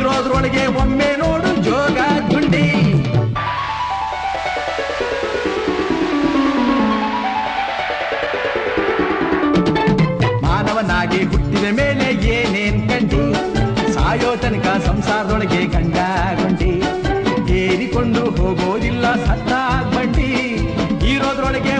ಇರೋದ್ರೊಳಗೆ ಒಮ್ಮೆ ನೋಡು ಜೋಗ ಗುಂಡಿ. ಮಾನವನಾಗಿ ಹುಟ್ಟಿದ ಮೇಲೆ ಏನೇನ್ ಕಂಡಿ, ಸಾಯೋ ತನಕ ಸಂಸಾರದೊಳಗೆ ಗಂಡ ಗುಂಡಿ. ಏರಿಕೊಂಡು ಹೋಗೋದಿಲ್ಲ ಸತ್ತ ಬಂಡಿ, ಇರೋದ್ರೊಳಗೆ